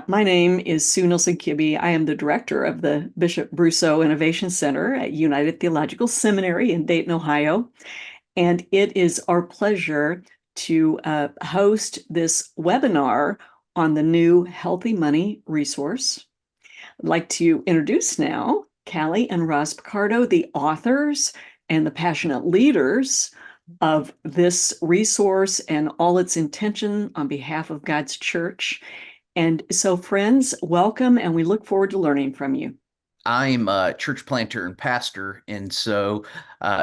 My name is Sue Nilsson-Kibbe. I am the director of the Bishop Brousseau Innovation Center at United Theological Seminary in Dayton, Ohio. And it is our pleasure to host this webinar on the new Healthy Money resource. I'd like to introduce now Callie and Roz Picardo, the authors and the passionate leaders of this resource and all its intention on behalf of God's church. And so, friends, welcome, and we look forward to learning from you. I'm a church planter and pastor, and so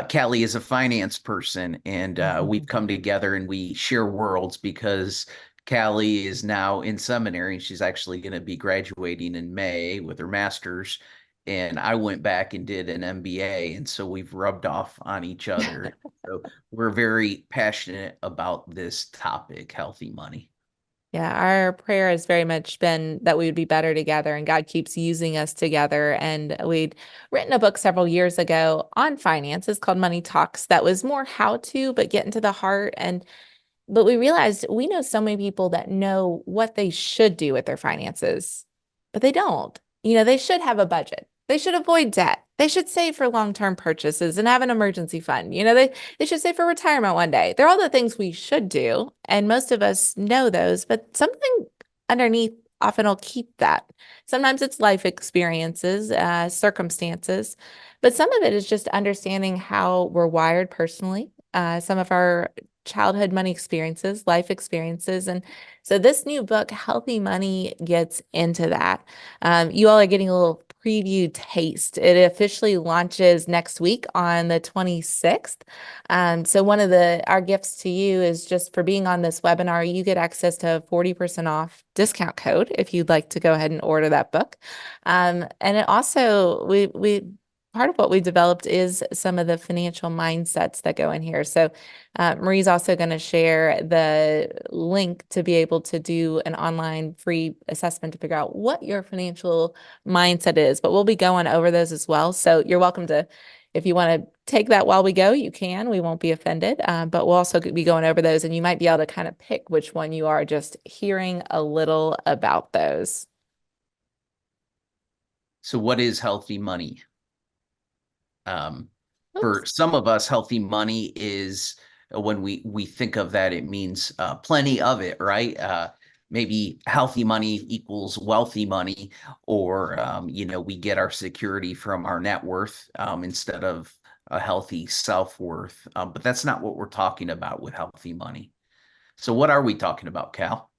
Callie is a finance person, and we've come together and we share worlds because Callie is now in seminary, and she's actually going to be graduating in May with her master's, and I went back and did an MBA, and so we've rubbed off on each other. So we're very passionate about this topic, healthy money. Yeah, our prayer has very much been that we would be better together, and God keeps using us together. And we'd written a book several years ago on finances called Money Talks that was more how to, but get into the heart. But we realized we know so many people that know what they should do with their finances, but they don't. They should have a budget. They should avoid debt. They should save for long-term purchases and have an emergency fund. They should save for retirement one day. They're all the things we should do. And most of us know those, but something underneath often will keep that. Sometimes it's life experiences, circumstances, but some of it is just understanding how we're wired personally. Some of our childhood money experiences, life experiences. And so this new book, Healthy Money, gets into that. You all are getting a little preview taste. It officially launches next week on the 26th. So one of our gifts to you is just for being on this webinar, you get access to 40% off discount code if you'd like to go ahead and order that book. And it also, part of what we developed is some of the financial mindsets that go in here. So Marie's also going to share the link to be able to do an online free assessment to figure out what your financial mindset is, but we'll be going over those as well. So you're welcome to, if you want to take that while we go, you can, we won't be offended, but we'll also be going over those, and you might be able to kind of pick which one you are just hearing a little about those. So what is healthy money? For some of us, healthy money is when we think of that, it means plenty of it, right? Maybe healthy money equals wealthy money, or we get our security from our net worth instead of a healthy self-worth. But that's not what we're talking about with healthy money. So what are we talking about, Cal?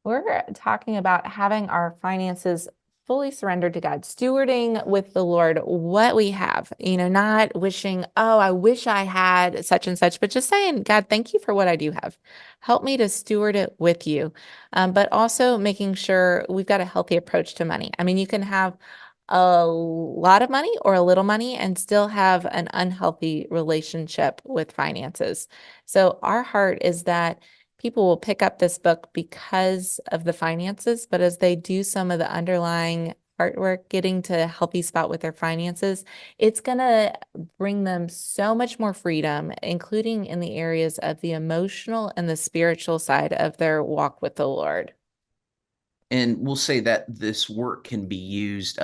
We're talking about having our finances fully surrendered to God, stewarding with the Lord what we have, not wishing, oh, I wish I had such and such, but just saying, God, thank you for what I do have. Help me to steward it with you. But also making sure we've got a healthy approach to money. I mean, you can have a lot of money or a little money and still have an unhealthy relationship with finances. So our heart is that people will pick up this book because of the finances, but as they do some of the underlying artwork, getting to a healthy spot with their finances, it's going to bring them so much more freedom, including in the areas of the emotional and the spiritual side of their walk with the Lord. And we'll say that this work can be used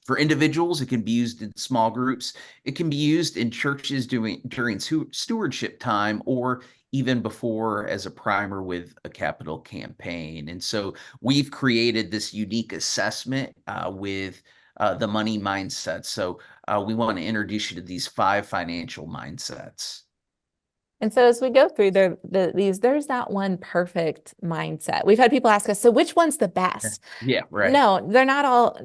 for individuals. It can be used in small groups. It can be used in churches during stewardship time, or even before as a primer with a capital campaign. And so we've created this unique assessment with the money mindset. So we want to introduce you to these 5 financial mindsets. And so as we go through these, there's not one perfect mindset. We've had people ask us, so which one's the best? Yeah, right. No, they're not all,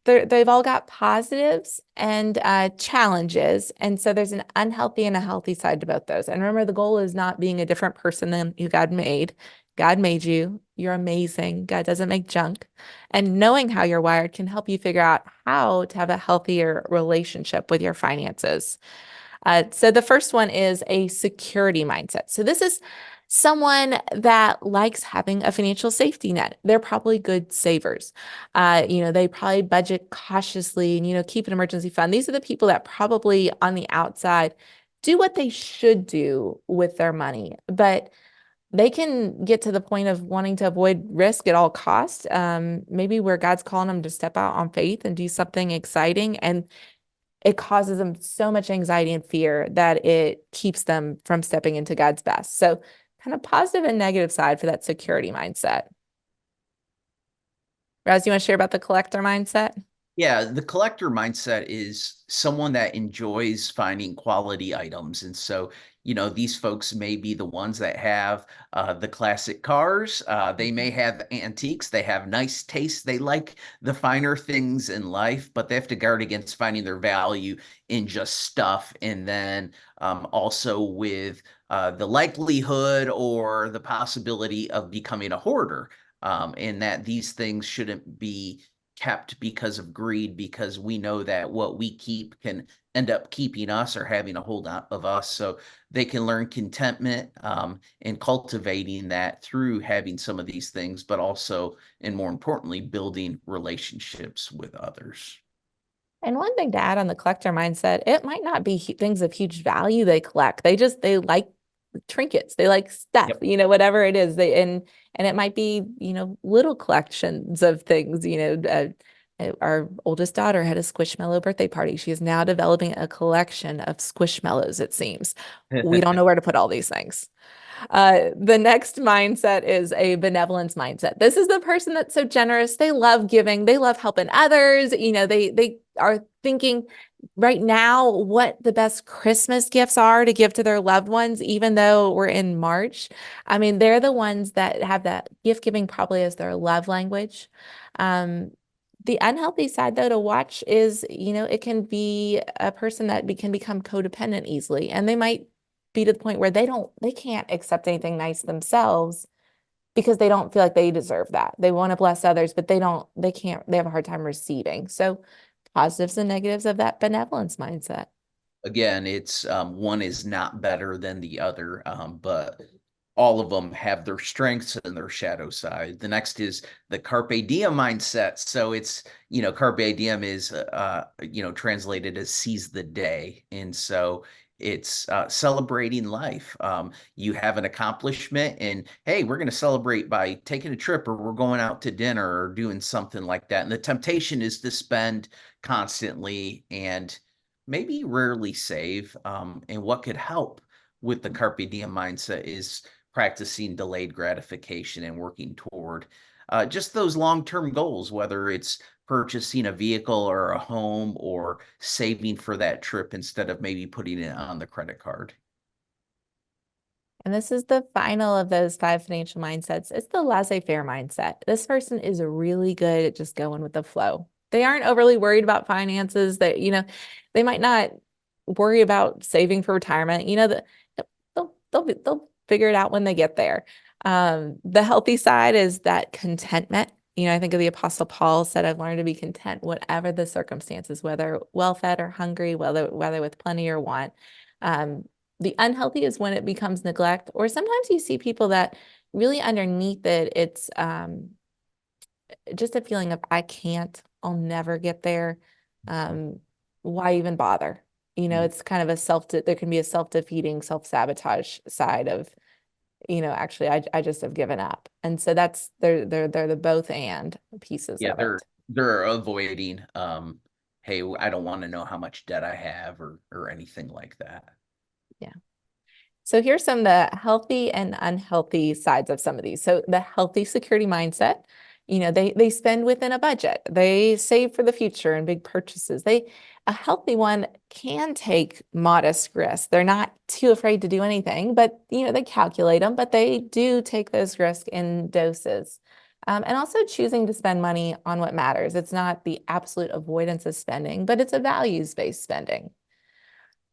they've all got positives and challenges. And so there's an unhealthy and a healthy side to both those. And remember, the goal is not being a different person than who God made. God made you. You're amazing. God doesn't make junk. And knowing how you're wired can help you figure out how to have a healthier relationship with your finances. So the first one is a security mindset. So this is someone that likes having a financial safety net. They're probably good savers. They probably budget cautiously and, keep an emergency fund. These are the people that probably on the outside do what they should do with their money, but they can get to the point of wanting to avoid risk at all costs. Maybe where God's calling them to step out on faith and do something exciting, and it causes them so much anxiety and fear that it keeps them from stepping into God's best. So kind of positive and negative side for that security mindset. Raz, you want to share about the collector mindset? Yeah, the collector mindset is someone that enjoys finding quality items. And so, these folks may be the ones that have the classic cars. They may have antiques. They have nice taste. They like the finer things in life, but they have to guard against finding their value in just stuff. And then also with the likelihood or the possibility of becoming a hoarder. And that these things shouldn't be kept because of greed, because we know that what we keep can end up keeping us or having a hold of us. So they can learn contentment and cultivating that through having some of these things, but also, and more importantly, building relationships with others. And one thing to add on the collector mindset, it might not be things of huge value they collect. They like trinkets. They like stuff, Yep. Whatever it is. And it might be, little collections of things, our oldest daughter had a Squishmallow birthday party. She is now developing a collection of Squishmallows, it seems. We don't know where to put all these things. The next mindset is a benevolence mindset. This is the person that's so generous. They love giving. They love helping others. They are thinking right now what the best Christmas gifts are to give to their loved ones, even though we're in March. I mean, they're the ones that have that gift giving probably as their love language. The unhealthy side, though, to watch is, it can be a person that can become codependent easily, and they might be to the point where they can't accept anything nice themselves because they don't feel like they deserve that. They want to bless others, but they have a hard time receiving. So positives and negatives of that benevolence mindset. Again, it's one is not better than the other, but all of them have their strengths and their shadow side. The next is the carpe diem mindset. So it's, carpe diem is, translated as seize the day. And so it's celebrating life. You have an accomplishment and, hey, we're going to celebrate by taking a trip, or we're going out to dinner or doing something like that. And the temptation is to spend constantly and maybe rarely save. And what could help with the carpe diem mindset is practicing delayed gratification and working toward just those long-term goals, whether it's purchasing a vehicle or a home or saving for that trip instead of maybe putting it on the credit card. And this is the final of those 5 financial mindsets. It's the laissez-faire mindset. This person is really good at just going with the flow. They aren't overly worried about finances. They might not worry about saving for retirement. They'll figure it out when they get there. The healthy side is that contentment. I think of the Apostle Paul said, "I've learned to be content, whatever the circumstances, whether well-fed or hungry, whether with plenty or want." The unhealthy is when it becomes neglect, or sometimes you see people that really underneath it, it's just a feeling of I can't, I'll never get there. Why even bother? It's kind of there can be a self-defeating, self-sabotage side of, actually I just have given up. And so they're the both and pieces Yeah, of it. they're avoiding hey, I don't want to know how much debt I have or anything like that. Yeah. So here's some of the healthy and unhealthy sides of some of these. So the healthy security mindset, they spend within a budget. They save for the future and big purchases. A healthy one can take modest risks. They're not too afraid to do anything, but they calculate them, but they do take those risks in doses. And also choosing to spend money on what matters. It's not the absolute avoidance of spending, but it's a values-based spending.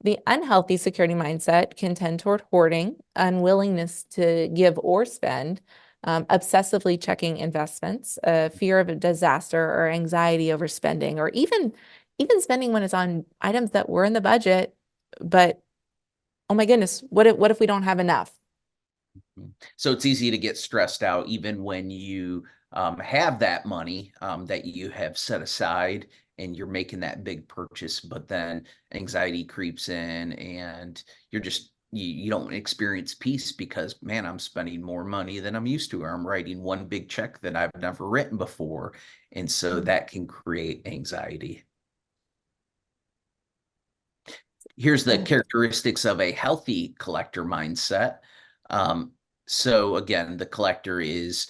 The unhealthy security mindset can tend toward hoarding, unwillingness to give or spend, obsessively checking investments, fear of a disaster or anxiety over spending, or even spending when it's on items that were in the budget, but oh my goodness, what if we don't have enough? So it's easy to get stressed out even when you have that money that you have set aside and you're making that big purchase, but then anxiety creeps in and you're just you don't experience peace because, man, I'm spending more money than I'm used to, or I'm writing one big check that I've never written before. And so that can create anxiety. Here's the characteristics of a healthy collector mindset. Um, so again, the collector is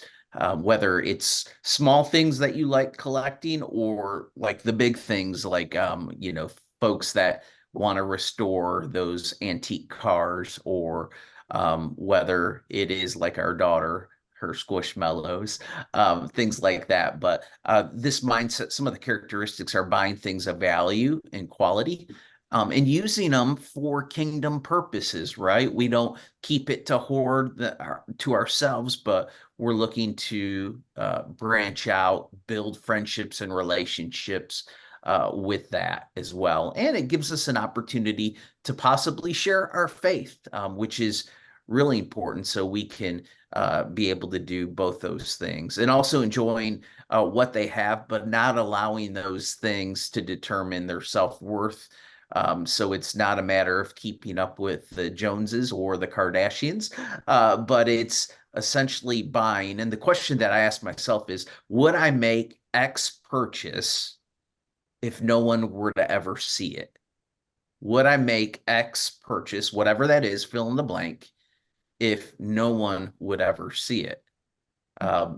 whether it's small things that you like collecting or like the big things like folks that want to restore those antique cars, or whether it is like our daughter, her squishmallows, things like that. But this mindset, some of the characteristics are buying things of value and quality, and using them for kingdom purposes, right? We don't keep it to hoard to ourselves, but we're looking to branch out, build friendships and relationships with that as well. And it gives us an opportunity to possibly share our faith, which is really important, so we can be able to do both those things, and also enjoying what they have, but not allowing those things to determine their self-worth. So it's not a matter of keeping up with the Joneses or the Kardashians, but it's essentially buying. And the question that I ask myself is, would I make X purchase if no one were to ever see it? Would I make X purchase, whatever that is, fill in the blank, if no one would ever see it?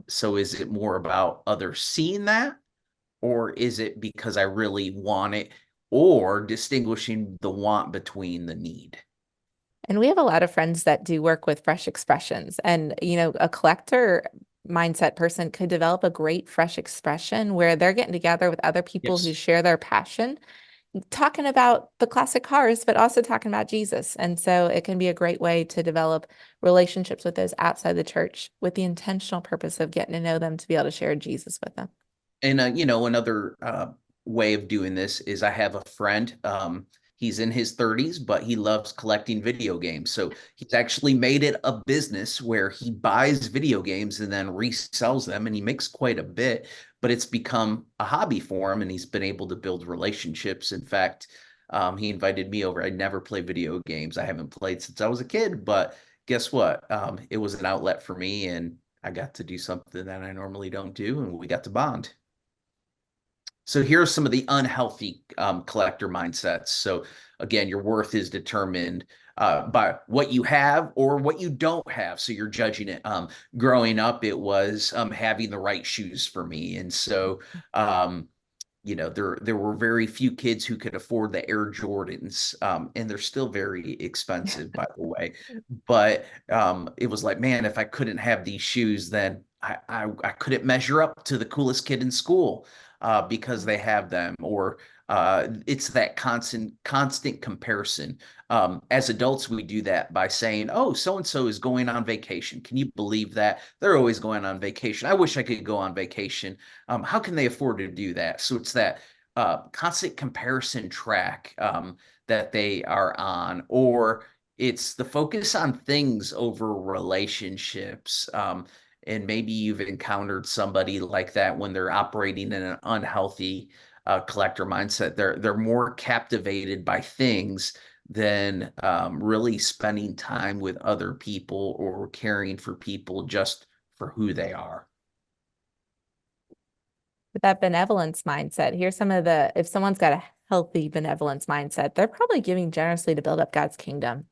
So is it more about others seeing that? Or is it because I really want it, or distinguishing the want between the need? And we have a lot of friends that do work with fresh expressions. And, a collector mindset person could develop a great fresh expression where they're getting together with other people who Yes. share their passion, talking about the classic cars, but also talking about Jesus. And so it can be a great way to develop relationships with those outside the church with the intentional purpose of getting to know them to be able to share Jesus with them. And another way of doing this is, I have a friend. He's in his 30s, but he loves collecting video games. So he's actually made it a business where he buys video games and then resells them, and he makes quite a bit. But it's become a hobby for him, and he's been able to build relationships. In fact, he invited me over. I never play video games. I haven't played since I was a kid, but guess what? It was an outlet for me, and I got to do something that I normally don't do, and we got to bond. So here are some of the unhealthy collector mindsets. So again, your worth is determined by what you have or what you don't have. So you're judging it. Growing up, it was having the right shoes for me, and so there were very few kids who could afford the Air Jordans, and they're still very expensive, by the way. But it was like, man, if I couldn't have these shoes, then I couldn't measure up to the coolest kid in school because they have them. Or it's that constant comparison. As adults, we do that by saying, "Oh, so and so is going on vacation. Can you believe that? They're always going on vacation. I wish I could go on vacation. How can they afford to do that?" So it's that constant comparison track that they are on, or it's the focus on things over relationships. And maybe you've encountered somebody like that when they're operating in an unhealthy collector mindset. They're more captivated by things than really spending time with other people or caring for people just for who they are. With that benevolence mindset, here's some of if someone's got a healthy benevolence mindset, they're probably giving generously to build up God's kingdom.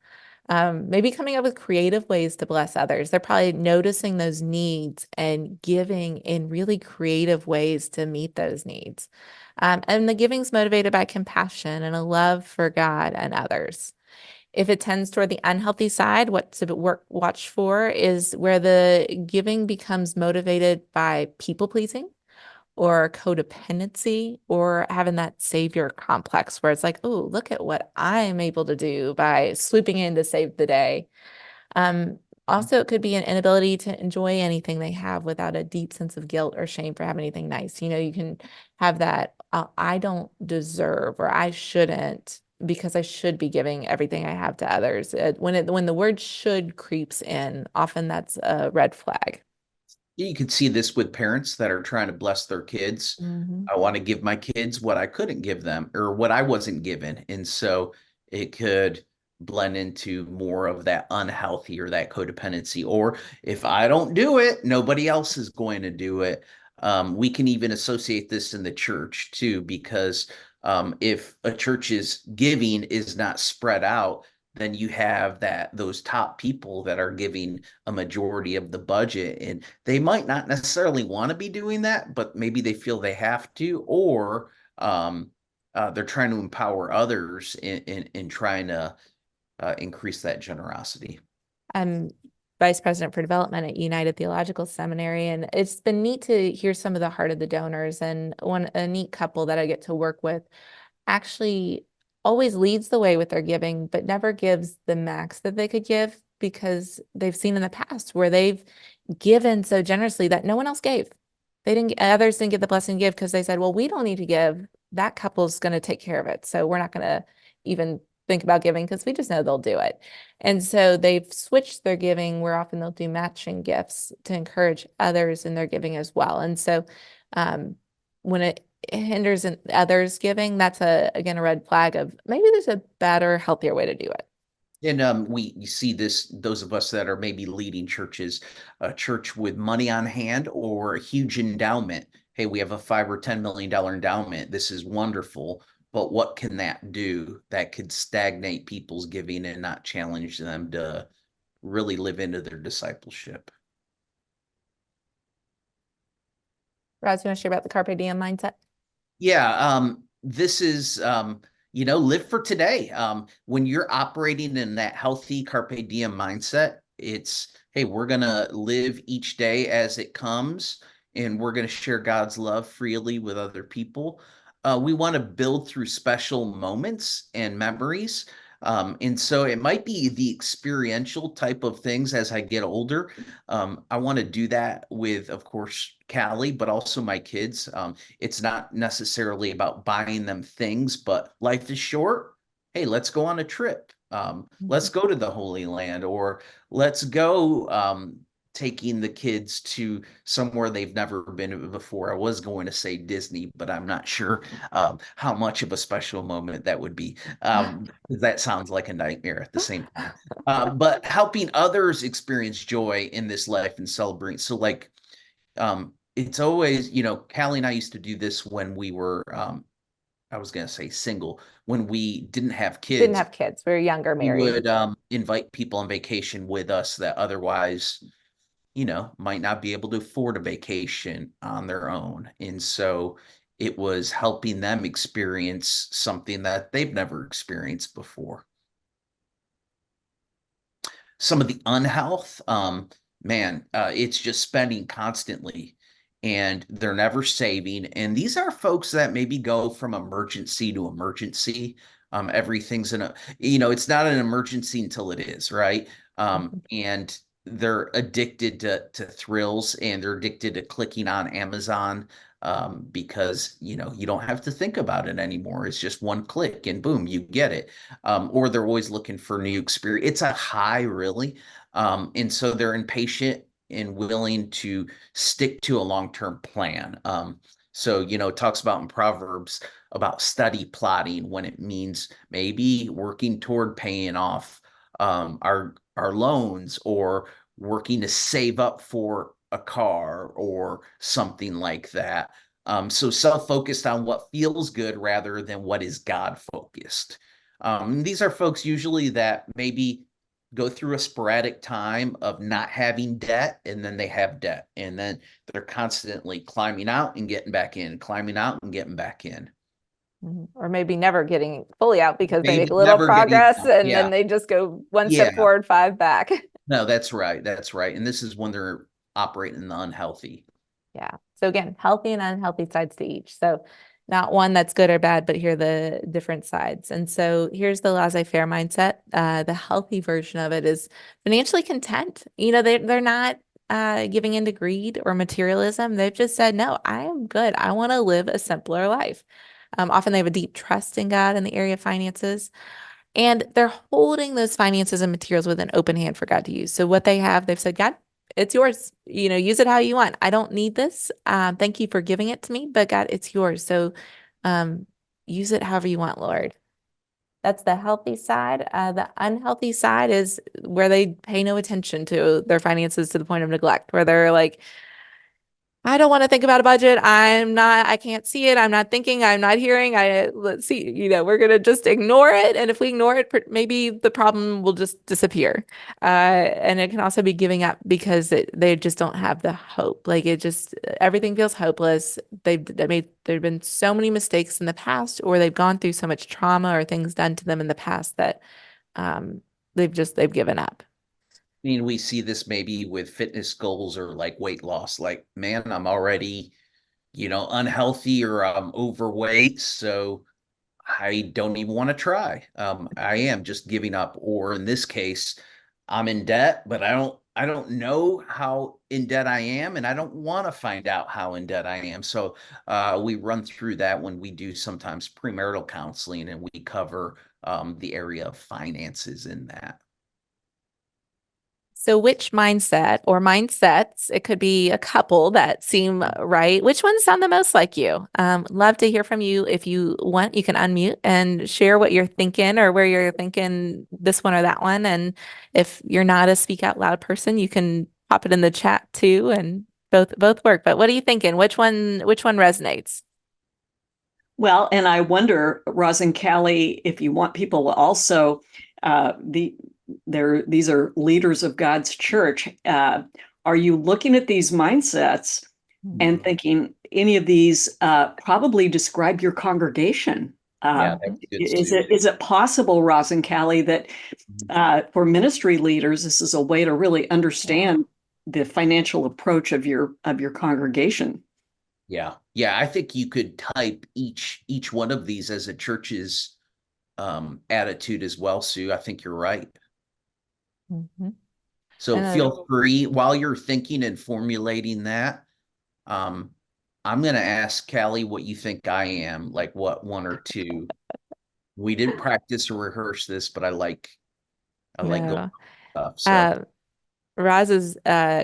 Maybe coming up with creative ways to bless others. They're probably noticing those needs and giving in really creative ways to meet those needs. And the giving's motivated by compassion and a love for God and others. If it tends toward the unhealthy side, what to watch for is where the giving becomes motivated by people pleasing or codependency or having that savior complex where it's like, oh, look at what I'm able to do by swooping in to save the day. Um, Also, it could be an inability to enjoy anything they have without a deep sense of guilt or shame for having anything nice. You can have that, I don't deserve or I shouldn't because I should be giving everything I have to others. When the word should creeps in, often that's a red flag. You can see this with parents that are trying to bless their kids. Mhm. I want to give my kids what I couldn't give them or what I wasn't given. And so it could blend into more of that unhealthy or that codependency. Or if I don't do it, nobody else is going to do it. We can even associate this in the church too, because if a church's giving is not spread out, then you have those top people that are giving a majority of the budget, and they might not necessarily want to be doing that, but maybe they feel they have to, or they're trying to empower others in trying to increase that generosity. I'm vice president for development at United Theological Seminary, and it's been neat to hear some of the heart of the donors. And a neat couple that I get to work with actually always leads the way with their giving, but never gives the max that they could give, because they've seen in the past where they've given so generously that no one else gave. Others didn't get the blessing to give because they said, well, we don't need to give. That couple's going to take care of it. So we're not going to even think about giving because we just know they'll do it. And so they've switched their giving where often they'll do matching gifts to encourage others in their giving as well. And so when it hinders others giving, that's again, a red flag of maybe there's a better, healthier way to do it. And we see this, those of us that are maybe leading churches, a church with money on hand or a huge endowment. Hey, we have a $5 or $10 million endowment. This is wonderful. But what can that do that could stagnate people's giving and not challenge them to really live into their discipleship? Roz, you want to share about the Carpe Diem mindset? Yeah, this is live for today. When you're operating in that healthy carpe diem mindset, it's, hey, we're gonna live each day as it comes, and we're gonna share God's love freely with other people. We want to build through special moments and memories. And so it might be the experiential type of things as I get older. I want to do that with, of course, Callie, but also my kids. It's not necessarily about buying them things, but life is short. Hey, let's go on a trip. Let's go to the Holy Land, or let's go taking the kids to somewhere they've never been before. I was going to say Disney, but I'm not sure how much of a special moment that would be. That sounds like a nightmare at the same time. But helping others experience joy in this life and celebrate. So like, it's always, Callie and I used to do this when we were, I was going to say single, when we didn't have Didn't kids. have kids. We were younger, We married. would invite people on vacation with us that otherwise, might not be able to afford a vacation on their own. And so it was helping them experience something that they've never experienced before. Some of the unhealth, man, it's just spending constantly, and they're never saving. And these are folks that maybe go from emergency to emergency. Everything's it's not an emergency until it is, right? And they're addicted to thrills, and they're addicted to clicking on Amazon, because you don't have to think about it anymore. It's just one click and boom, you get it. Or they're always looking for new experience. It's a high, really. And so they're impatient and willing to stick to a long-term plan. So, it talks about in Proverbs about study plotting, when it means maybe working toward paying off our loans, or working to save up for a car or something like that. So self-focused on what feels good rather than what is God-focused. These are folks usually that maybe go through a sporadic time of not having debt, and then they have debt, and then they're constantly climbing out and getting back in, climbing out and getting back in. Or maybe never getting fully out because they make Maybe a little never getting progress out. and then Yeah. they just go one step Yeah. forward, five back. No, that's right. That's right. And this is when they're operating in the unhealthy. Yeah. So again, healthy and unhealthy sides to each. So not one that's good or bad, but here are the different sides. And so here's the laissez-faire mindset. The healthy version of it is financially content. They're not giving into greed or materialism. They've just said, no, I am good. I want to live a simpler life. Often they have a deep trust in God in the area of finances. And they're holding those finances and materials with an open hand for God to use. So what they have, they've said, God, it's yours. Use it how you want. I don't need this. Thank you for giving it to me, but God, it's yours. So use it however you want, Lord. That's the healthy side. The unhealthy side is where they pay no attention to their finances to the point of neglect, where they're like, I don't want to think about a budget. I can't see it. I'm not thinking, I'm not hearing. Let's see, we're going to just ignore it. And if we ignore it, maybe the problem will just disappear. And it can also be giving up because they just don't have the hope. Like everything feels hopeless. There've been so many mistakes in the past, or they've gone through so much trauma or things done to them in the past that they've given up. I mean, we see this maybe with fitness goals or like weight loss. Like, man, I'm already, unhealthy or I'm overweight, so I don't even want to try. I am just giving up. Or in this case, I'm in debt, but I don't know how in debt I am, and I don't want to find out how in debt I am. So we run through that when we do sometimes premarital counseling, and we cover the area of finances in that. So which mindset or mindsets, it could be a couple that seem right. Which ones sound the most like you? Love to hear from you. If you want, you can unmute and share what you're thinking or where you're thinking this one or that one. And if you're not a speak out loud person, you can pop it in the chat too, and both work. But what are you thinking? Which one resonates? Well, and I wonder, Roz and Callie, if you want people to also these are leaders of God's church. Are you looking at these mindsets and thinking any of these probably describe your congregation? Yeah, that's good too. Is it possible, Roz and Callie, that for ministry leaders, this is a way to really understand the financial approach of your congregation? Yeah. Yeah, I think you could type each one of these as a church's attitude as well, Sue. I think you're right. Mm-hmm. So feel free while you're thinking and formulating that. I'm going to ask Callie what you think I am, like what one or two. We didn't practice or rehearse this, but I like going Yeah. stuff. So Raz's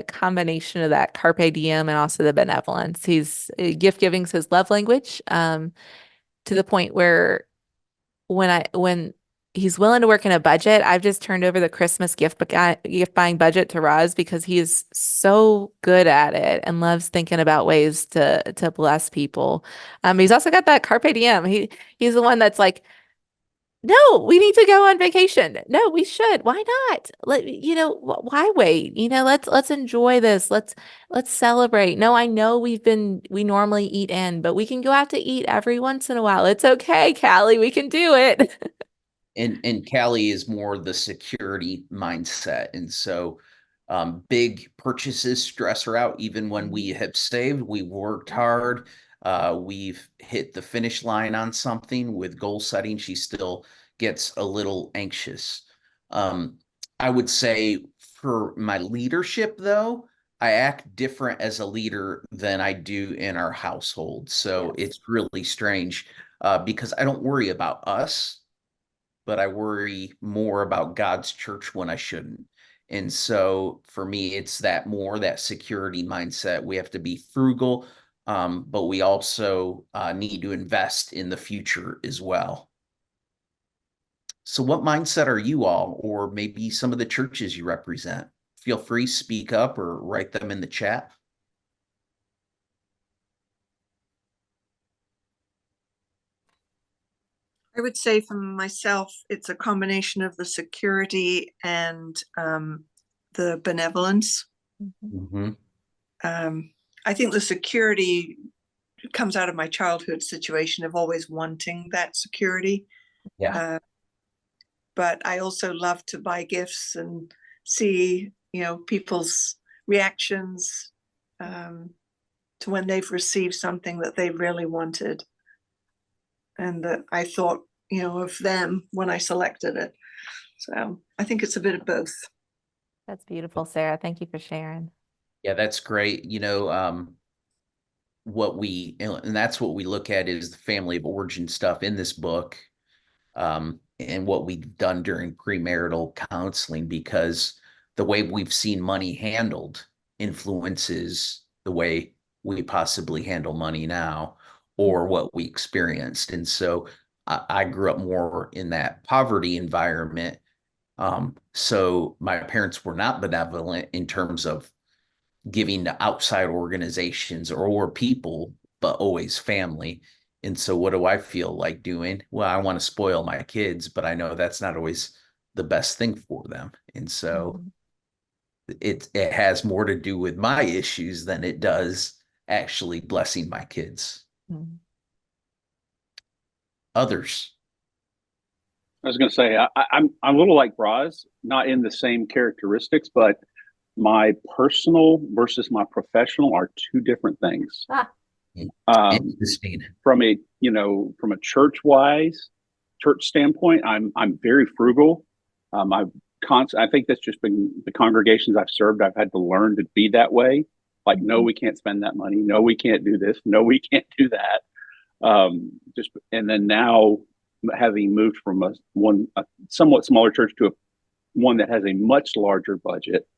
combination of that carpe diem and also the benevolence. He's gift giving's his love language, to the point where when he's willing to work in a budget, I've just turned over the Christmas gift buying budget to Raz because he is so good at it and loves thinking about ways to bless people. He's also got that carpe diem. He's the one that's like, no, we need to go on vacation. No, we should. Why not? Why wait? Let's enjoy this. Let's celebrate. No, I know we normally eat in, but we can go out to eat every once in a while. It's okay, Callie. We can do it. and Callie is more the security mindset. And so big purchases stress her out. Even when we have saved, we worked hard. We've hit the finish line on something with goal setting. She still gets a little anxious. I would say for my leadership, though, I act different as a leader than I do in our household. So it's really strange because I don't worry about us, but I worry more about God's church when I shouldn't. And so for me, it's that security mindset. We have to be frugal, but we also need to invest in the future as well. So what mindset are you all, or maybe some of the churches you represent? Feel free, speak up or write them in the chat. I would say for myself, it's a combination of the security and the benevolence. Mm-hmm. I think the security comes out of my childhood situation of always wanting that security. Yeah. But I also love to buy gifts and see, people's reactions to when they've received something that they really wanted. And that I thought, of them when I selected it. So I think it's a bit of both. That's beautiful, Sarah. Thank you for sharing. Yeah, that's great. And that's what we look at is the family of origin stuff in this book, and what we've done during premarital counseling, because the way we've seen money handled influences the way we possibly handle money now or what we experienced. And so I grew up more in that poverty environment. So my parents were not benevolent in terms of giving to outside organizations or people, but always family. And so what do I feel like doing? Well, I want to spoil my kids, but I know that's not always the best thing for them. And so it has more to do with my issues than it does actually blessing my kids. Mhm. Others. I was going to say I'm a little like Roz, not in the same characteristics, but my personal versus my professional are two different things. Interesting. From a from a church standpoint, I'm very frugal. I think that's just been the congregations I've served. I've had to learn to be that way. Like, no, we can't spend that money. No, we can't do this. No, we can't do that. And then now, having moved from a somewhat smaller church to one that has a much larger budget,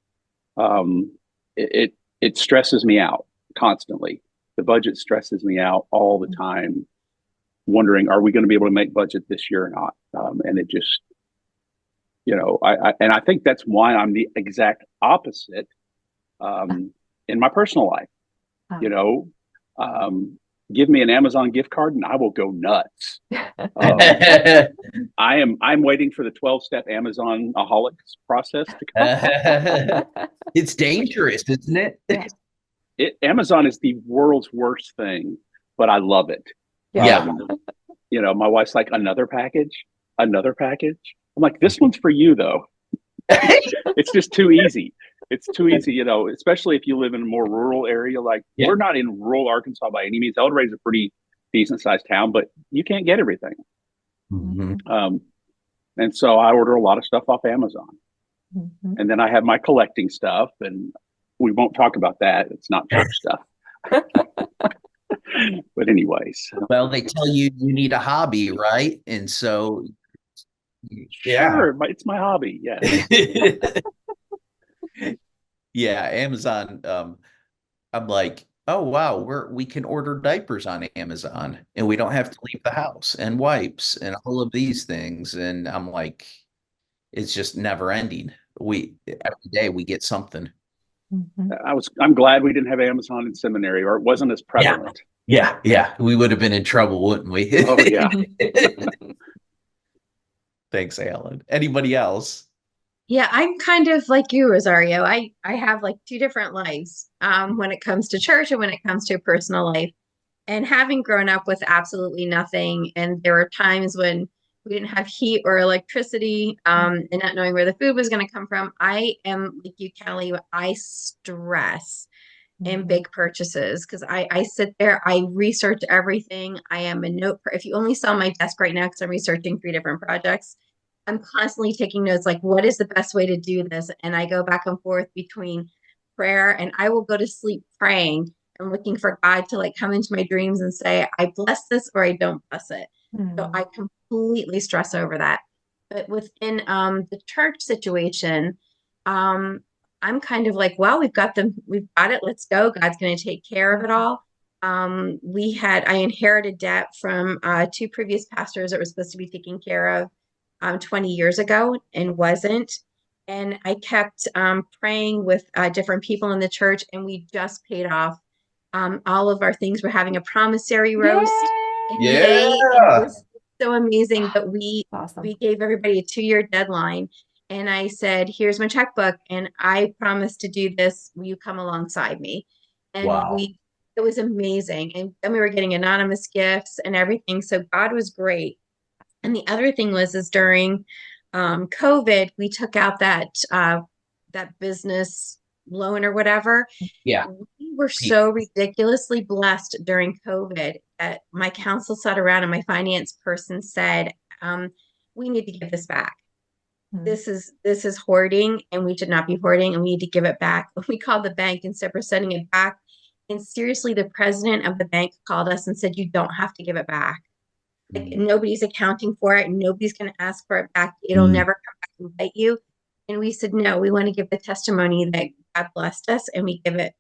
it stresses me out constantly. The budget stresses me out all the time, wondering, are we going to be able to make budget this year or not? And it just, I think that's why I'm the exact opposite in my personal life. Give me an Amazon gift card and I will go nuts. I'm waiting for the 12-step Amazon-aholics process to come. It's dangerous, isn't it? Amazon is the world's worst thing, but I love it. Yeah. My wife's like, another package. I'm like, this one's for you though. It's just too easy. It's too easy, especially if you live in a more rural area. Like, we're not in rural Arkansas by any means. El Dorado is a pretty decent sized town, but you can't get everything. Mm-hmm. And so I order a lot of stuff off Amazon. Mhm. And then I have my collecting stuff, and we won't talk about that. It's not church stuff. But anyways. Well, they tell you need a hobby, right? And so, Sure, it's my hobby. Yeah. Yeah, Amazon. I'm like, oh wow, we can order diapers on Amazon and we don't have to leave the house, and wipes and all of these things. And I'm like, it's just never ending. Every day we get something. Mhm. I'm glad we didn't have Amazon in seminary, or it wasn't as prevalent. Yeah. We would have been in trouble, wouldn't we? Oh yeah. Thanks, Alan. Anybody else? Yeah, I'm kind of like you, Rosario. I have like two different lives when it comes to church and when it comes to personal life. And having grown up with absolutely nothing, and there were times when we didn't have heat or electricity, and not knowing where the food was going to come from. I am like you, Callie. I stress in big purchases because I sit there, I research everything. I am a if you only saw my desk right now, because I'm researching 3 different projects, I'm constantly taking notes, like, what is the best way to do this? And I go back and forth between prayer, and I will go to sleep praying and looking for God to come into my dreams and say, I bless this or I don't bless it. So I completely stress over that. But within the church situation, I'm kind of like, well, we've got it. Let's go. God's going to take care of it all. I inherited debt from 2 previous pastors that were supposed to be taken care of 20 years ago and wasn't. And I kept praying with different people in the church, and we just paid off all of our things. We're having a promissory roast in May. It was so amazing, but we gave everybody a 2-year deadline. And I said, here's my checkbook, and I promise to do this. Will you come alongside me? And it was amazing. And then we were getting anonymous gifts and everything. So God was great. And the other thing is during COVID, we took out that business loan or whatever. Yeah. We were so ridiculously blessed during COVID that my counsel sat around and my finance person said, we need to give this back. This is hoarding, and we should not be hoarding, and we need to give it back. We called the bank and said we're sending it back. And seriously, the president of the bank called us and said, you don't have to give it back. Nobody's accounting for it. Nobody's going to ask for it back. It'll never come back and bite you. And we said, no, we want to give the testimony that God blessed us, and we give it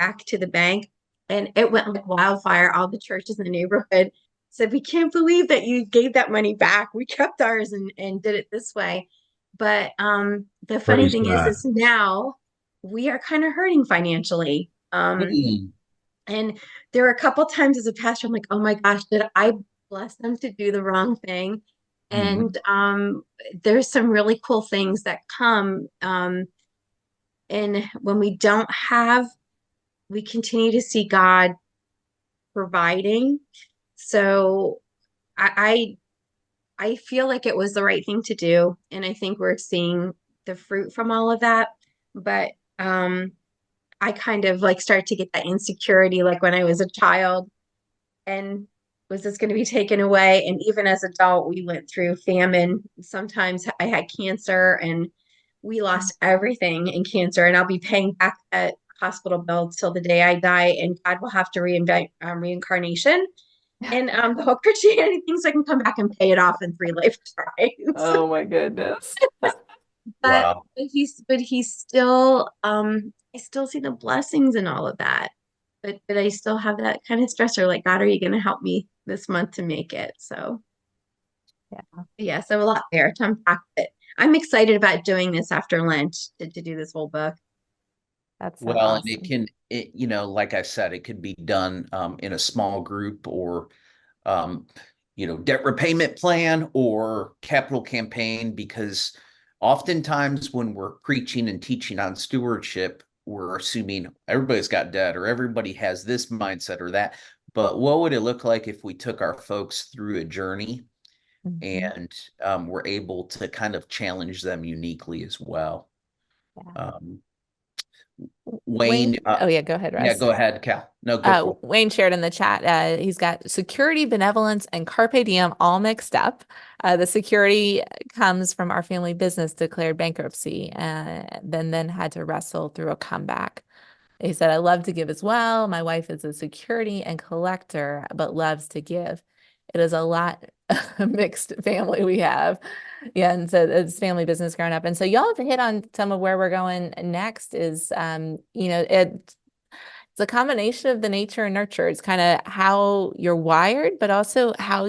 back to the bank. And it went like wildfire. All the churches in the neighborhood said, we can't believe that you gave that money back. We kept ours and did it this way. But the funny Praise thing God. is now we are kind of hurting financially. Mm. And there are a couple times as a pastor, I'm like, oh my gosh, did I bless them to do the wrong thing? Mhm. And there's some really cool things that come. And when we don't have, we continue to see God providing. So I feel like it was the right thing to do, and I think we're seeing the fruit from all of that. But I kind of like start to get that insecurity, like when I was a child, and was this going to be taken away? And even as adult, we went through famine. Sometimes I had cancer, and we lost everything in cancer, and I'll be paying back that hospital bill till the day I die, and God will have to reinvent reincarnation and the whole Christianity thinks I can come back and pay it off in 3 lifetimes. Oh my goodness. but Wow. he's still I still see the blessings in all of that. But I still have that kind of stressor, like, God, are you gonna help me this month to make it? So yeah, so a lot there to unpack, but I'm excited about doing this after Lent to do this whole book. That's so Well, and it awesome. can, like I said, it could be done in a small group or, um, debt repayment plan or capital campaign, because oftentimes when we're preaching and teaching on stewardship, we're assuming everybody's got debt or everybody has this mindset or that. But what would it look like if we took our folks through a journey Mhm. and were able to kind of challenge them uniquely as well? Yeah. Um, Wayne, Wayne, oh yeah, go ahead, yeah, Russ. go ahead, Cal. No, go for it. Wayne shared in the chat, he's got security, benevolence, and carpe diem all mixed up. The security comes from our family business declared bankruptcy, then had to wrestle through a comeback. He said, I love to give as well. My wife is a security and collector, but loves to give. It is a lot mixed family we have. Yeah, and so it's family business growing up. And so y'all have hit on some of where we're going next is, it's a combination of the nature and nurture. It's kind of how you're wired, but also how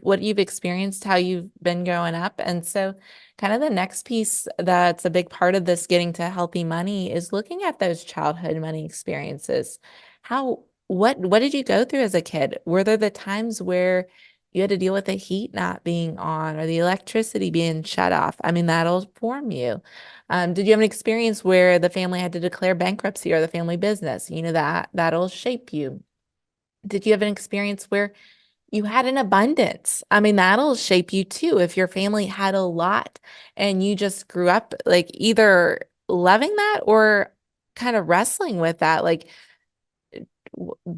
what you've experienced, how you've been growing up. And so kind of the next piece that's a big part of this getting to healthy money is looking at those childhood money experiences. What did you go through as a kid? Were there the times where you had to deal with the heat not being on or the electricity being shut off? I mean, that'll form you. Did you have an experience where the family had to declare bankruptcy or the family business? That'll shape you. Did you have an experience where you had an abundance? I mean, that'll shape you too. If your family had a lot and you just grew up like either loving that or kind of wrestling with that, like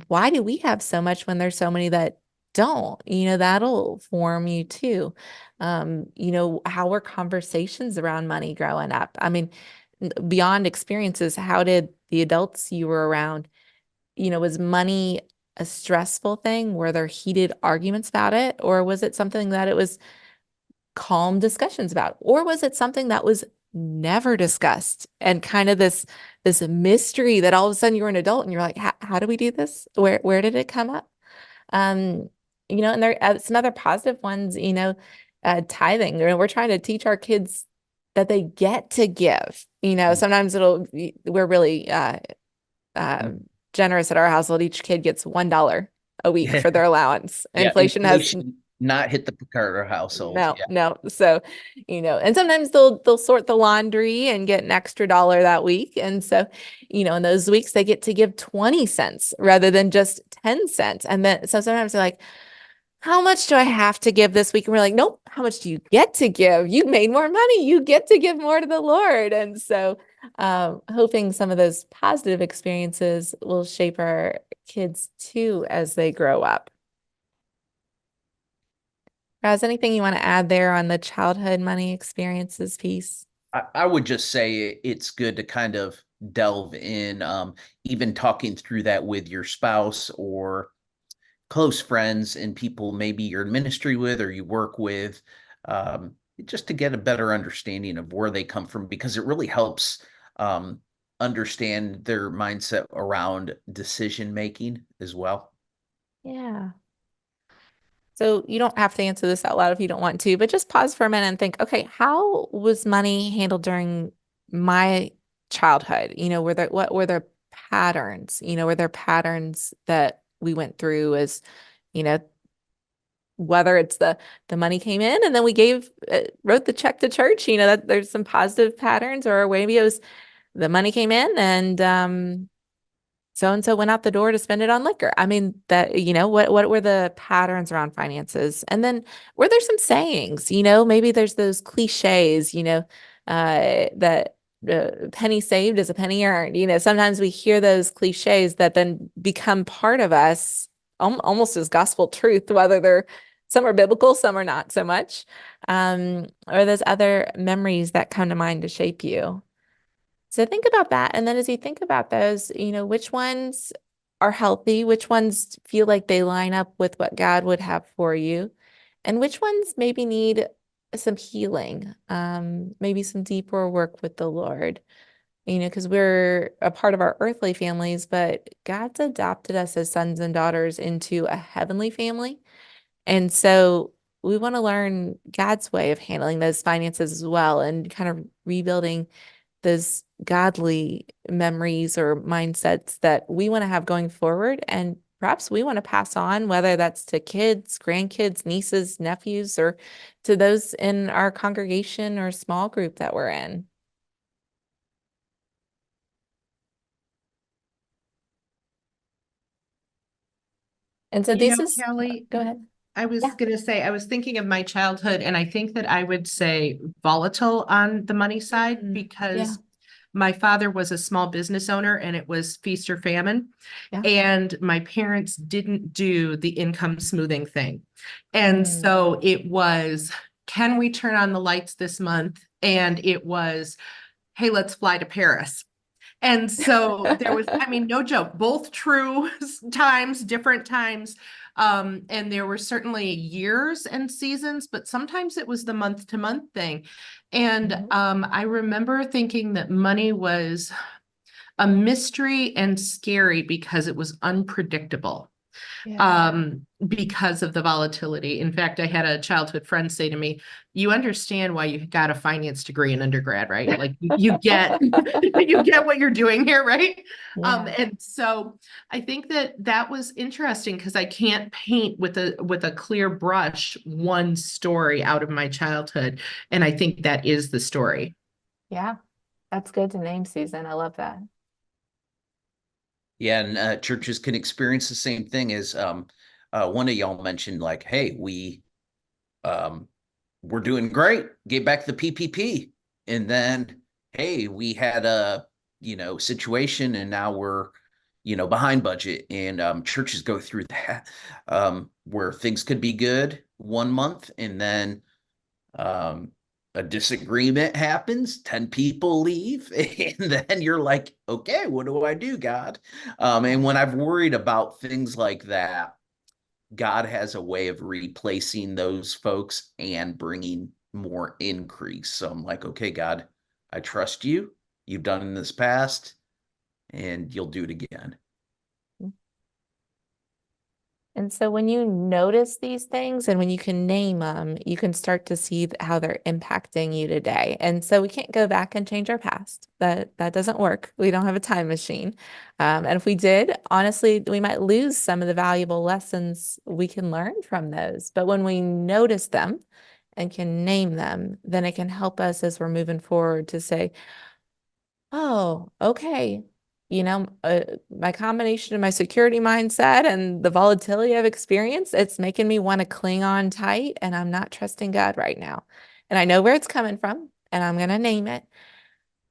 why do we have so much when there's so many that don't? That'll form you too. How were conversations around money growing up? I mean, beyond experiences, how did the adults you were around, was money a stressful thing? Were there heated arguments about it? Or was it something that it was calm discussions about? Or was it something that was never discussed and kind of this mystery that all of a sudden you're an adult and you're like, how do we do this? Where did it come up? Um, and there some other positive ones, tithing. We're trying to teach our kids that they get to give. Sometimes we're really generous at our household. Each kid gets $1 a week Yeah. for their allowance. Yeah. Inflation has Inflation not hit the Picardo household. no, Yeah. no. So, and sometimes they'll sort the laundry and get an extra dollar that week. And so, in those weeks they get to give 20 cents rather than just 10 cents. And then so sometimes they're like, how much do I have to give this week? And we're like, nope, how much do you get to give? You made more money. You get to give more to the Lord. And so hoping some of those positive experiences will shape our kids too as they grow up. Raz, anything you want to add there on the childhood money experiences piece? I would just say it's good to kind of delve in, even talking through that with your spouse or close friends and people maybe you're in ministry with or you work with, just to get a better understanding of where they come from, because it really helps understand their mindset around decision making as well. Yeah. So you don't have to answer this out loud if you don't want to, but just pause for a minute and think, okay, how was money handled during my childhood? What were there patterns? Were there patterns that we went through as, you know, whether it's the money came in and then we wrote the check to church, that there's some positive patterns, or maybe it was the money came in and so and so went out the door to spend it on liquor. I mean, what were the patterns around finances? And then were there some sayings, maybe there's those cliches, that penny saved is a penny earned. Sometimes we hear those cliches that then become part of us almost as gospel truth, whether some are biblical, some are not so much. Or those other memories that come to mind to shape you. So think about that. And then as you think about those, which ones are healthy, which ones feel like they line up with what God would have for you, and which ones maybe need some healing, maybe some deeper work with the Lord, because we're a part of our earthly families, but God's adopted us as sons and daughters into a heavenly family. And so we want to learn God's way of handling those finances as well, and kind of rebuilding those godly memories or mindsets that we want to have going forward. And perhaps we want to pass on, whether that's to kids, grandkids, nieces, nephews, or to those in our congregation or small group that we're in. And so Callie, go ahead. I was Yeah. going to say, I was thinking of my childhood, and I think that I would say volatile on the money side because my father was a small business owner and it was feast or famine. Yeah. And my parents didn't do the income smoothing thing. And so it was, can we turn on the lights this month? And it was, hey, let's fly to Paris. And so there was, I mean, no joke, both true times, different times. And there were certainly years and seasons, but sometimes it was the month to month thing. And I remember thinking that money was a mystery and scary because it was unpredictable. Because of the volatility. In fact, I had a childhood friend say to me, you understand why you got a finance degree in undergrad, right? Like you get you get what you're doing here, right? And so I think that was interesting because I can't paint with a clear brush one story out of my childhood. And I think that is the story. Yeah, that's good to name, Susan. I love that. Yeah, and churches can experience the same thing as one of y'all mentioned, like, hey, we're doing great, get back the PPP, and then hey, we had a situation, and now we're behind budget, and churches go through that where things could be good one month, and then a disagreement happens, 10 people leave, and then you're like, okay, what do I do, God? And when I've worried about things like that, God has a way of replacing those folks and bringing more increase. So I'm like, okay, God, I trust you. You've done in this past, and you'll do it again. And so when you notice these things and when you can name them, you can start to see how they're impacting you today. And so we can't go back and change our past. That doesn't work. We don't have a time machine. And if we did, honestly, we might lose some of the valuable lessons we can learn from those. But when we notice them and can name them, then it can help us as we're moving forward to say, oh, okay. My combination of my security mindset and the volatility I've experienced, it's making me want to cling on tight, and I'm not trusting God right now. And I know where it's coming from, and I'm going to name it.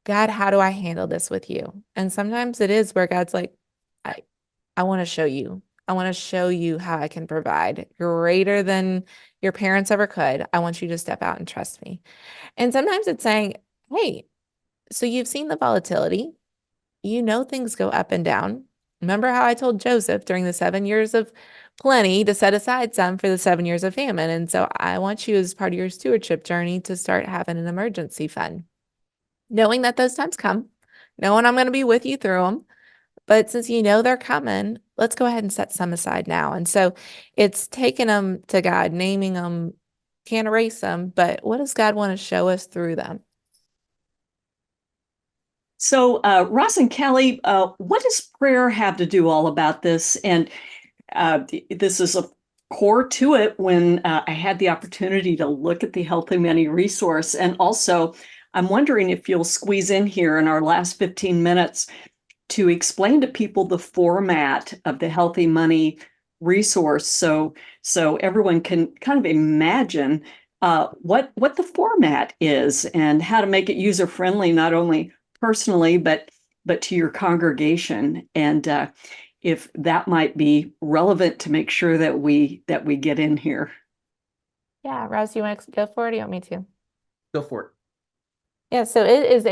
God, how do I handle this with you? And sometimes it is where God's like, I want to show you. I want to show you how I can provide greater than your parents ever could. I want you to step out and trust me. And sometimes it's saying, hey, so you've seen the volatility. Things go up and down. Remember how I told Joseph during the 7 years of plenty to set aside some for the 7 years of famine. And so I want you, as part of your stewardship journey, to start having an emergency fund, knowing that those times come, knowing I'm going to be with you through them, but since you know they're coming, let's go ahead and set some aside now. And so it's taking them to God, naming them, can't erase them, but what does God want to show us through them? So, Ross and Callie, what does prayer have to do all about this? And this is a core to it when I had the opportunity to look at the Healthy Money resource. And also, I'm wondering if you'll squeeze in here in our last 15 minutes to explain to people the format of the Healthy Money resource, so everyone can kind of imagine what the format is and how to make it user friendly, not only personally but to your congregation, and if that might be relevant to make sure that we get in here. Yeah, Rouse, you want to go for it? Or do you want me to? Go for it. Yeah, so it is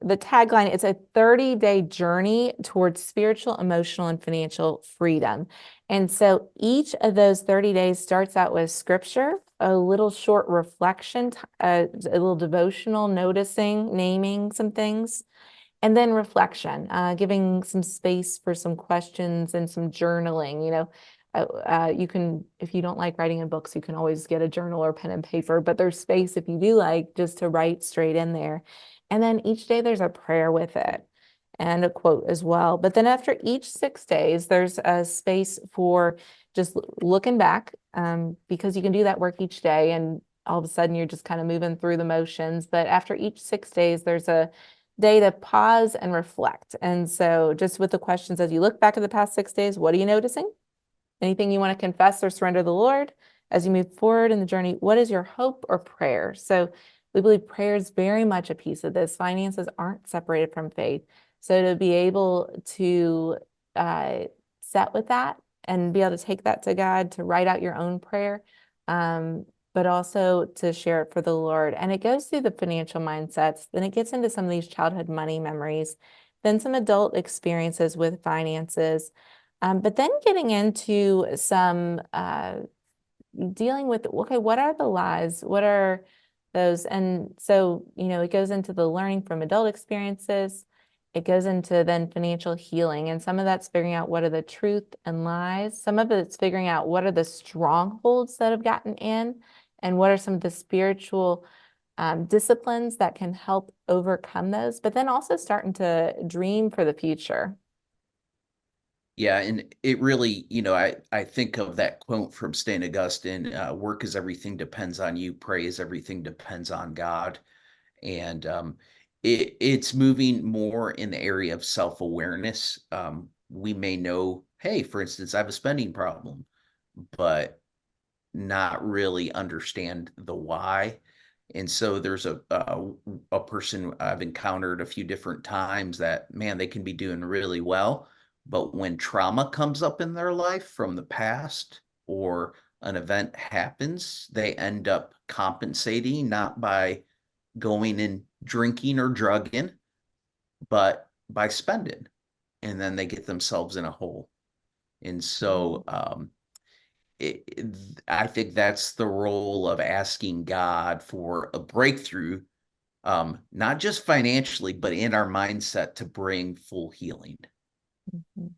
the tagline, it's a 30-day journey towards spiritual, emotional, and financial freedom. And so each of those 30 days starts out with scripture, a little short reflection, a little devotional, noticing, naming some things, and then reflection, giving some space for some questions and some journaling. You can, if you don't like writing in books, you can always get a journal or pen and paper, but there's space if you do like just to write straight in there. And then each day there's a prayer with it and a quote as well. But then after each 6 days, there's a space for just looking back, because you can do that work each day and all of a sudden you're just kind of moving through the motions. But after each 6 days, there's a day to pause and reflect. And so just with the questions, as you look back at the past 6 days, what are you noticing? Anything you want to confess or surrender to the Lord as you move forward in the journey? What is your hope or prayer? So we believe prayer is very much a piece of this. Finances aren't separated from faith. So to be able to set with that and be able to take that to God, to write out your own prayer, but also to share it for the Lord. And it goes through the financial mindsets. Then it gets into some of these childhood money memories, then some adult experiences with finances, but then getting into some dealing with, okay, what are the lies? What are those? And so, it goes into the learning from adult experiences. It goes into then financial healing. And some of that's figuring out what are the truth and lies. Some of it's figuring out what are the strongholds that have gotten in and what are some of the spiritual disciplines that can help overcome those, but then also starting to dream for the future. Yeah, and it really, I think of that quote from St. Augustine, work as everything depends on you, pray as everything depends on God. And it's moving more in the area of self-awareness. We may know, hey, for instance, I have a spending problem, but not really understand the why. And so there's a person I've encountered a few different times that, man, they can be doing really well, but when trauma comes up in their life from the past or an event happens, they end up compensating not by going and drinking or drugging, but by spending. And then they get themselves in a hole. And so I think that's the role of asking God for a breakthrough, not just financially, but in our mindset to bring full healing. Mm-hmm.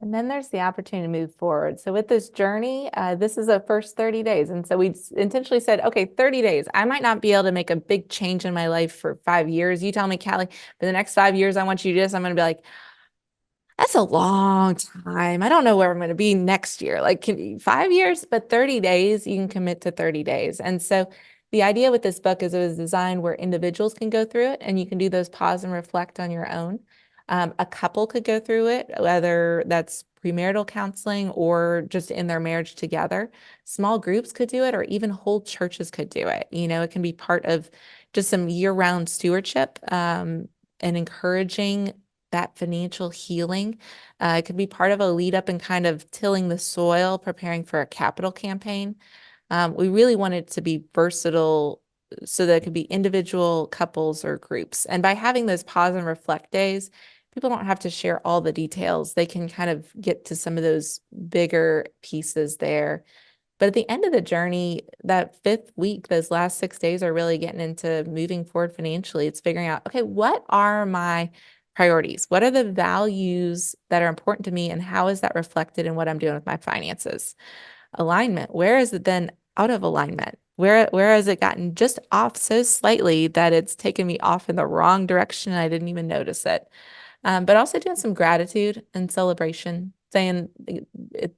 And then there's the opportunity to move forward. So with this journey, this is the first 30 days. And so we intentionally said, okay, 30 days. I might not be able to make a big change in my life for 5 years. You tell me, Callie, for the next 5 years, I want you to do this. I'm going to be like, that's a long time. I don't know where I'm going to be next year. Like 5 years, but 30 days, you can commit to 30 days. And so the idea with this book is it was designed where individuals can go through it and you can do those pause and reflect on your own. A couple could go through it, whether that's premarital counseling or just in their marriage together. Small groups could do it, or even whole churches could do it. It can be part of just some year-round stewardship, and encouraging that financial healing. It could be part of a lead up and kind of tilling the soil, preparing for a capital campaign. We really wanted it to be versatile so that it could be individual, couples, or groups. And by having those pause and reflect days, people don't have to share all the details. They can kind of get to some of those bigger pieces there. But at the end of the journey, that 5th week, those last 6 days are really getting into moving forward financially. It's figuring out, okay, what are my priorities? What are the values that are important to me, and how is that reflected in what I'm doing with my finances? Alignment. Where is it then out of alignment? Where has it gotten just off so slightly that it's taken me off in the wrong direction and I didn't even notice it? But also doing some gratitude and celebration, saying,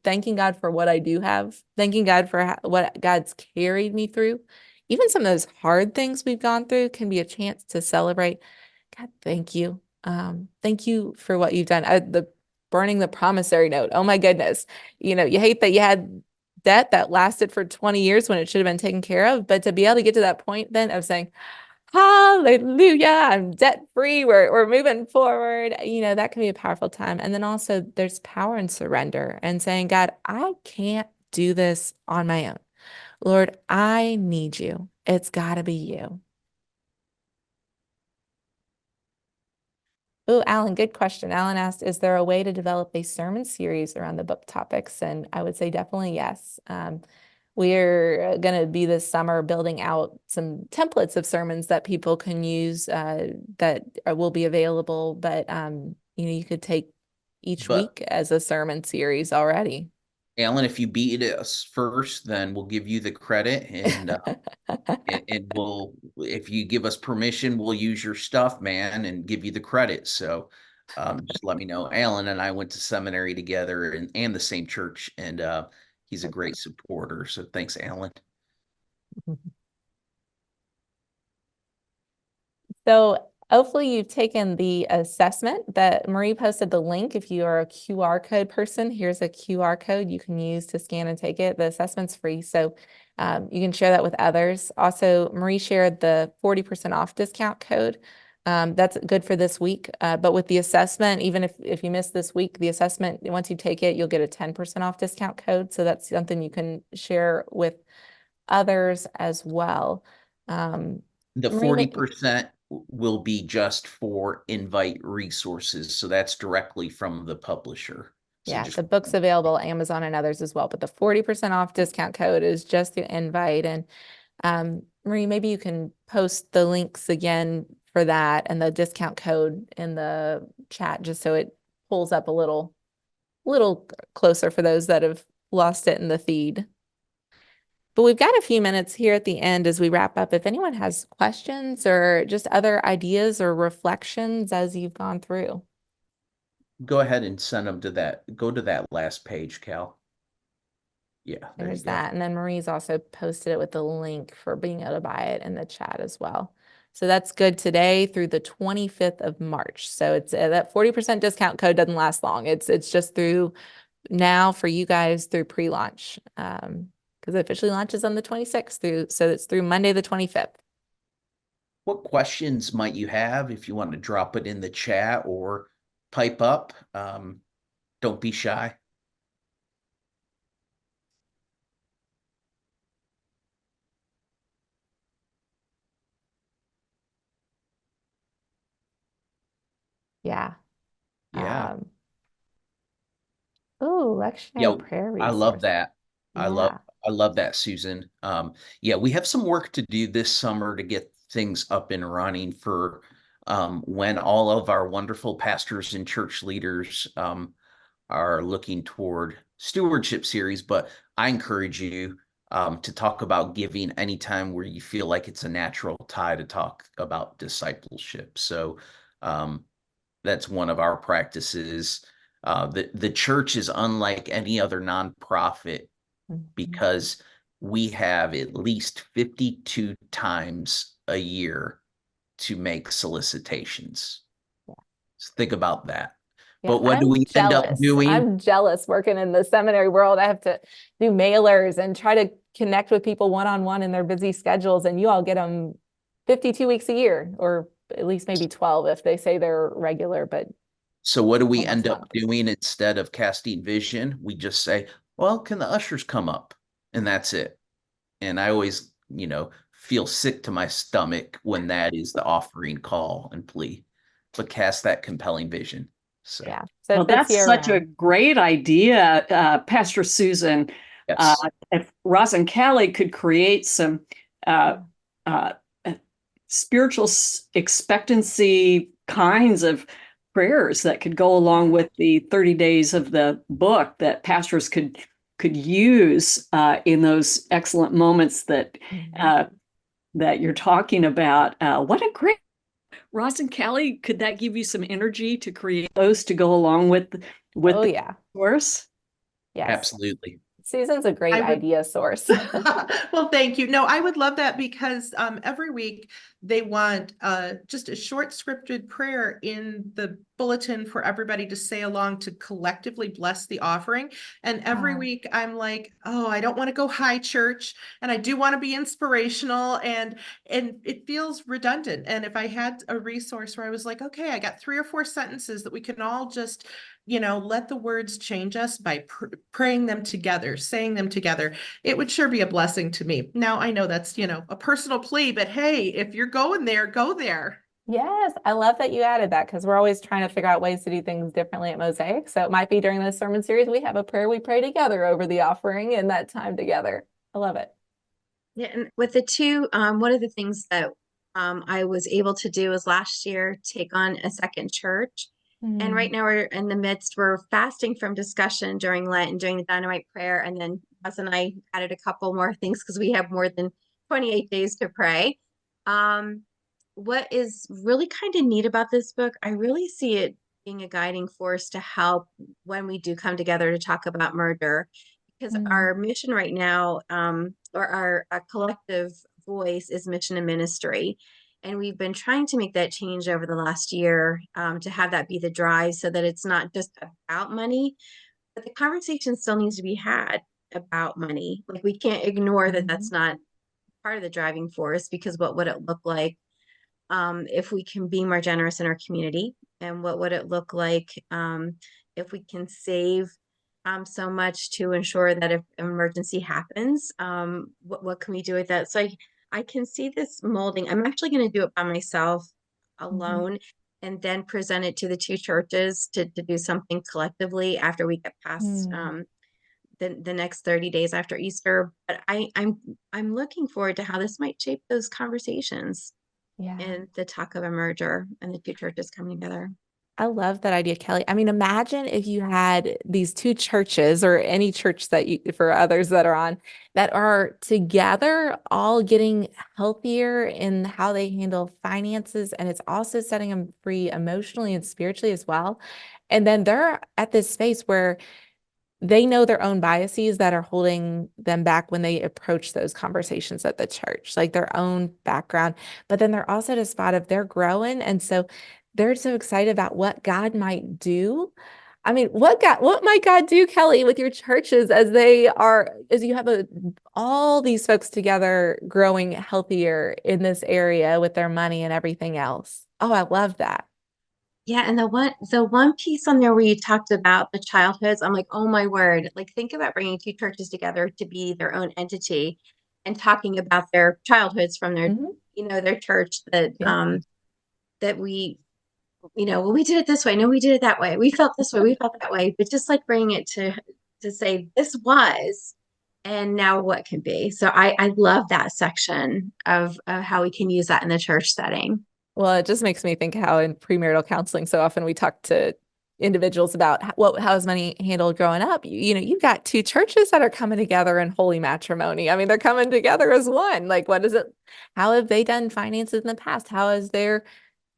thanking God for what I do have, thanking God for what God's carried me through. Even some of those hard things we've gone through can be a chance to celebrate. God, thank you. Thank you for what you've done. The burning the promissory note. Oh my goodness. You hate that you had debt that lasted for 20 years when it should have been taken care of, but to be able to get to that point then of saying, hallelujah, I'm debt free. We're moving forward. That can be a powerful time. And then also there's power in surrender and saying, God, I can't do this on my own. Lord, I need you. It's got to be you. Oh, Alan, good question. Alan asked, is there a way to develop a sermon series around the book topics? And I would say definitely yes. We're going to be this summer building out some templates of sermons that people can use that will be available. But, you could take each But week as a sermon series already. Alan, if you beat us first, then we'll give you the credit, and we'll, if you give us permission, we'll use your stuff, man, and give you the credit. So just let me know. Alan and I went to seminary together and the same church, and he's a great supporter. So thanks, Alan. So hopefully you've taken the assessment that Marie posted the link. If you are a QR code person, here's a QR code you can use to scan and take it. The assessment's free, so you can share that with others. Also, Marie shared the 40% off discount code. That's good for this week. But with the assessment, even if you miss this week, the assessment, once you take it, you'll get a 10% off discount code. So that's something you can share with others as well. The 40% will be just for invite resources. So that's directly from the publisher. So yeah, the book's available Amazon and others as well, but the 40% off discount code is just the invite. And Marie, maybe you can post the links again for that and the discount code in the chat, just so it pulls up a little closer for those that have lost it in the feed. But we've got a few minutes here at the end as we wrap up. If anyone has questions or just other ideas or reflections as you've gone through. Go ahead and send them to that. Go to that last page, Cal. Yeah, there's that. And then Marie's also posted it with the link for being able to buy it in the chat as well. So that's good today through the 25th of March. So it's that 40% discount code doesn't last long. It's just through now for you guys through pre-launch. Because it officially launches on the 26th so it's through Monday the 25th. What questions might you have if you want to drop it in the chat or pipe up? Don't be shy. Yeah. Yeah. Oh, lectionary prayer resource. I love that. Yeah. I love that, Susan. Yeah, we have some work to do this summer to get things up and running for when all of our wonderful pastors and church leaders are looking toward stewardship series. But I encourage you to talk about giving anytime where you feel like it's a natural tie to talk about discipleship. So that's one of our practices. The church is unlike any other nonprofit because we have at least 52 times a year to make solicitations. Yeah. So think about that. Yeah, but what do we end up doing? I'm jealous working in the seminary world. I have to do mailers and try to connect with people one-on-one in their busy schedules. And you all get them 52 weeks a year, or at least maybe 12 if they say they're regular. But so what do we end up doing instead of casting vision? We just say, well, can the ushers come up? And that's it. And I always, feel sick to my stomach when that is the offering call and plea, but cast that compelling vision. So, yeah. So well, that's such a great idea, Pastor Susan. Yes. If Roz and Callie could create some spiritual expectancy kinds of prayers that could go along with the 30 days of the book that pastors could use in those excellent moments that that you're talking about. What a great, Ross and Callie, could that give you some energy to create those to go along with Oh, the yeah. course? Yes. Absolutely. Susan's a great idea source. Well, thank you. No, I would love that because every week they want just a short scripted prayer in the bulletin for everybody to say along to collectively bless the offering. And every week I'm like, oh, I don't want to go high church and I do want to be inspirational and it feels redundant. And if I had a resource where I was like, okay, I got 3 or 4 sentences that we can all just let the words change us by praying them together, saying them together. It would sure be a blessing to me. Now, I know that's, a personal plea, but hey, if you're going there, go there. Yes, I love that you added that because we're always trying to figure out ways to do things differently at Mosaic. So it might be during this sermon series, we have a prayer we pray together over the offering and that time together. I love it. Yeah, and with the two, one of the things that I was able to do was last year take on a second church. And right now we're in the midst, we're fasting from discussion during Lent and doing the dynamite prayer. And then Buzz and I added a couple more things because we have more than 28 days to pray. What is really kind of neat about this book, I really see it being a guiding force to help when we do come together to talk about murder. Because our mission right now, or our collective voice is mission and ministry. And we've been trying to make that change over the last year to have that be the drive so that it's not just about money, but the conversation still needs to be had about money. Like we can't ignore that that's not part of the driving force because what would it look like if we can be more generous in our community? And what would it look like if we can save so much to ensure that if an emergency happens, what can we do with that? So I can see this molding. I'm actually going to do it by myself alone and then present it to the two churches to do something collectively after we get past the next 30 days after Easter. But I'm looking forward to how this might shape those conversations and the talk of a merger and the two churches coming together. I love that idea, Kelly. I mean, imagine if you had these two churches or any church that you, for others that are on, that are together, all getting healthier in how they handle finances. And it's also setting them free emotionally and spiritually as well. And then they're at this space where they know their own biases that are holding them back when they approach those conversations at the church, like their own background. But then they're also at a spot of they're growing. And so they're so excited about what God might do. I mean, what might God do, Kelly, with your churches as you have all these folks together growing healthier in this area with their money and everything else? Oh, I love that. Yeah, and the one piece on there where you talked about the childhoods, I'm like, oh my word! Like, think about bringing two churches together to be their own entity, and talking about their childhoods from their, their church that we, well, we did it this way. No, we did it that way. We felt this way. We felt that way. But just like bringing it to say this was, and now what can be. So I love that section of how we can use that in the church setting. Well, it just makes me think how in premarital counseling, so often we talk to individuals about how is money handled growing up. You've got two churches that are coming together in holy matrimony. I mean, they're coming together as one. Like, how have they done finances in the past? How has their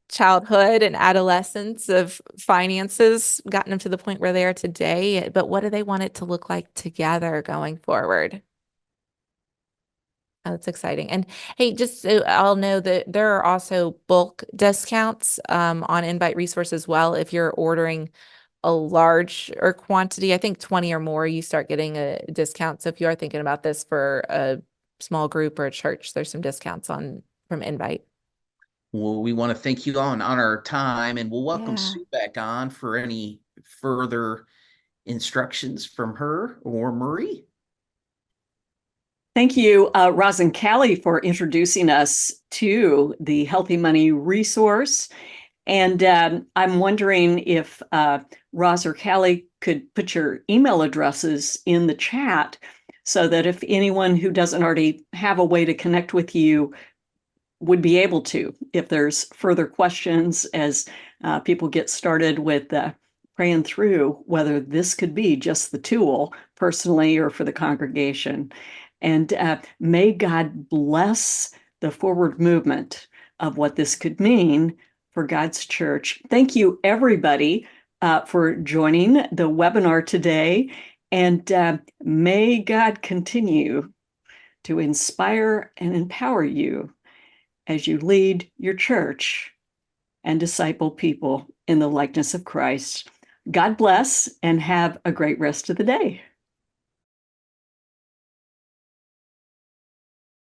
childhood and adolescence of finances gotten them to the point where they are today? But what do they want it to look like together going forward? Oh, that's exciting. And hey, just so I'll know that there are also bulk discounts on Invite Resource as well. If you're ordering a larger quantity, I think 20 or more, you start getting a discount. So if you are thinking about this for a small group or a church, there's some discounts from Invite. Well, we want to thank you on our time, and we'll welcome Sue back on for any further instructions from her or Marie. Thank you, Roz and Callie, for introducing us to the Healthy Money resource. And I'm wondering if Roz or Callie could put your email addresses in the chat so that if anyone who doesn't already have a way to connect with you would be able to, if there's further questions as people get started with praying through whether this could be just the tool personally or for the congregation. And may God bless the forward movement of what this could mean for God's church. Thank you, everybody, for joining the webinar today. And may God continue to inspire and empower you as you lead your church and disciple people in the likeness of Christ. God bless and have a great rest of the day.